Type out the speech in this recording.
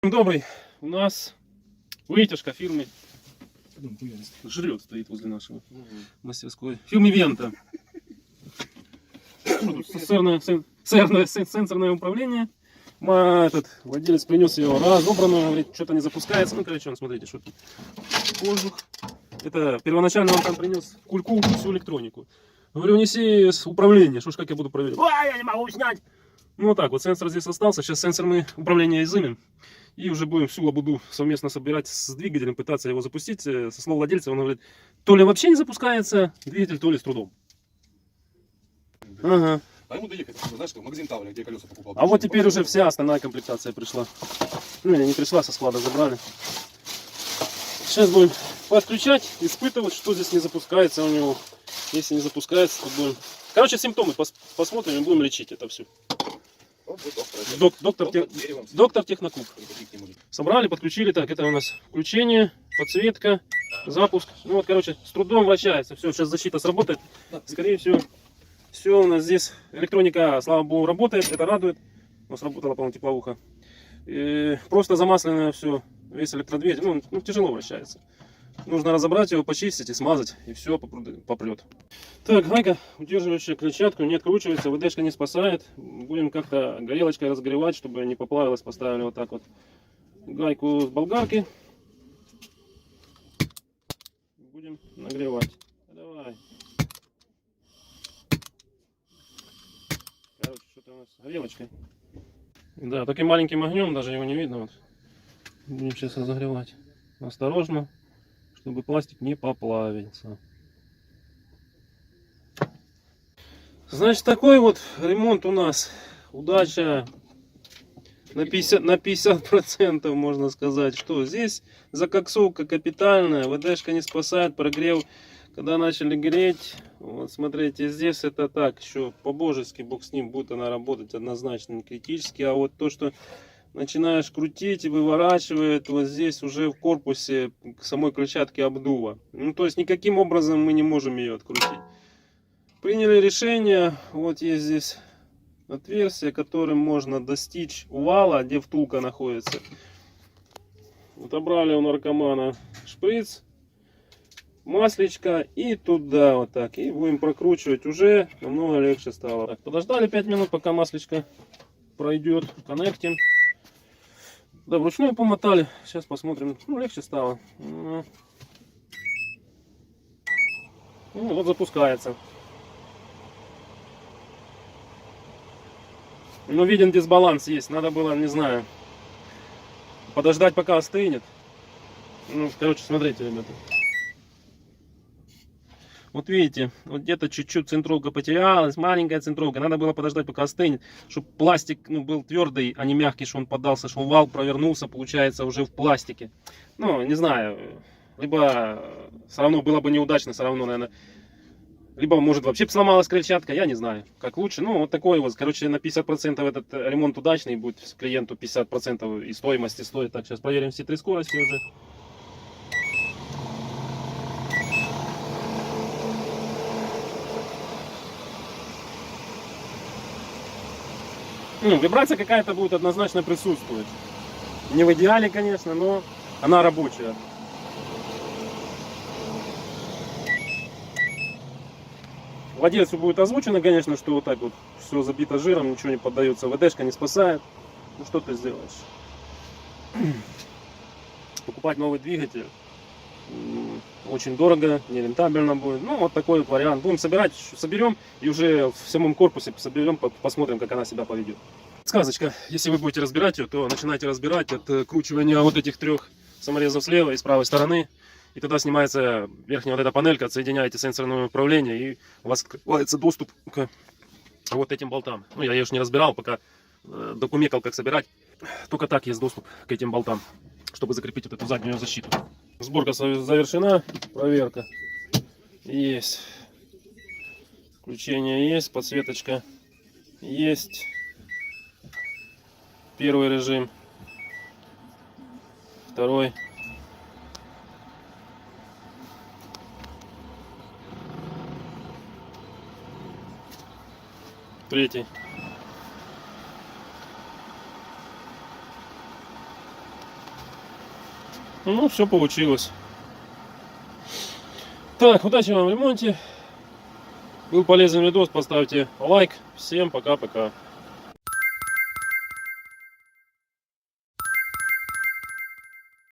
Добрый, у нас вытяжка фирмы жрет, стоит возле нашего мастерской. Фирмы Вента. Сенсорное управление. Владелец принес ее разобранную, говорит, что-то не запускается. Ну, короче, смотрите, что тут. Воздух. Это первоначально он там принес кульку, всю электронику. Говорю, неси с управления, что ж, как я буду проверять? Я не могу снять. Ну, вот так вот, сенсор здесь остался. Сейчас сенсор мы управление изымем. И уже будем всю лабуду совместно собирать с двигателем, пытаться его запустить. Со слов владельца, он говорит, то ли вообще не запускается двигатель, то ли с трудом. Ага. А ему доехать, знаешь, что магазин Таврия, где колеса покупал. А вот теперь уже вся основная комплектация пришла. Ну, не пришла, со склада забрали. Сейчас будем подключать, испытывать, что здесь не запускается у него. Если не запускается, то будем... Короче, симптомы посмотрим и будем лечить это все. Доктор Технокуб. Собрали, подключили. Так, это у нас включение, подсветка, запуск. Ну вот, короче, с трудом вращается. Все, сейчас защита сработает. Скорее всего, все у нас здесь. Электроника, слава богу, работает. Это радует. У нас работала, по-моему, тепловуха. И просто замасленное все. Весь электродвигатель. Ну, тяжело вращается. Нужно разобрать его, почистить и смазать. И все попрет. Так, гайка, удерживающая клетчатку, не откручивается, ВДшка не спасает. Будем как-то горелочкой разогревать, чтобы не поплавилось. Поставили вот так вот гайку с болгарки. Будем нагревать. Давай. Короче, что-то у нас с горелочкой. Да, таким маленьким огнем, даже его не видно. Вот. Будем сейчас разогревать. Осторожно, чтобы пластик не поплавился. Значит, такой вот ремонт у нас. Удача на 50%, можно сказать. Что здесь закоксовка капитальная, ВДшка не спасает, прогрев. Когда начали греть, вот смотрите, здесь это так, еще по-божески, бог с ним, будет она работать однозначно, не критически. А вот то, что начинаешь крутить и выворачивает, вот здесь уже в корпусе к самой клетчатке обдува. Ну, то есть никаким образом мы не можем ее открутить. Приняли решение, вот есть здесь отверстие, которым можно достичь вала, где втулка находится. Отобрали у наркомана шприц, маслечко и туда вот так. И будем прокручивать, уже намного легче стало. Так, подождали 5 минут, пока маслечко пройдет, коннектим. Да, вручную помотали, сейчас посмотрим, ну, легче стало. Ну, вот запускается. Но виден дисбаланс есть. Надо было, не знаю, подождать, пока остынет. Ну, короче, смотрите, ребята. Вот видите, вот где-то чуть-чуть центровка потерялась, маленькая центровка. Надо было подождать, пока остынет, чтобы пластик, ну, был твердый, а не мягкий, что он поддался, что вал провернулся, получается, уже в пластике. Ну, не знаю, либо все равно было бы неудачно, все равно, наверное. Либо, может, вообще сломалась клетчатка, я не знаю, как лучше. Ну, вот такой вот, короче, на 50% этот ремонт удачный, будет клиенту 50% и стоимости стоит. Так, сейчас проверим все 3 скорости уже. Ну, вибрация какая-то будет однозначно присутствовать. Не в идеале, конечно, но она рабочая. Владельцу будет озвучено, конечно, что вот так вот все забито жиром, ничего не поддается, ВДшка не спасает. Ну что ты сделаешь? Покупать новый двигатель очень дорого, нерентабельно будет. Ну вот такой вот вариант. Будем собирать, соберем и уже в самом корпусе соберем, посмотрим, как она себя поведет. Сказочка. Если вы будете разбирать ее, то начинайте разбирать от кручивания вот этих 3 саморезов с левой и с правой стороны. И тогда снимается верхняя вот эта панелька, отсоединяете сенсорное управление, и у вас открывается доступ к вот этим болтам. Ну, я ее уж не разбирал, пока докумекал, как собирать. Только так есть доступ к этим болтам, чтобы закрепить вот эту заднюю защиту. Сборка завершена, проверка есть. Включение есть, подсветочка есть. Первый режим, второй. Третий. Ну, все получилось. Так, удачи вам в ремонте. Был полезный видос, поставьте лайк. Всем пока-пока.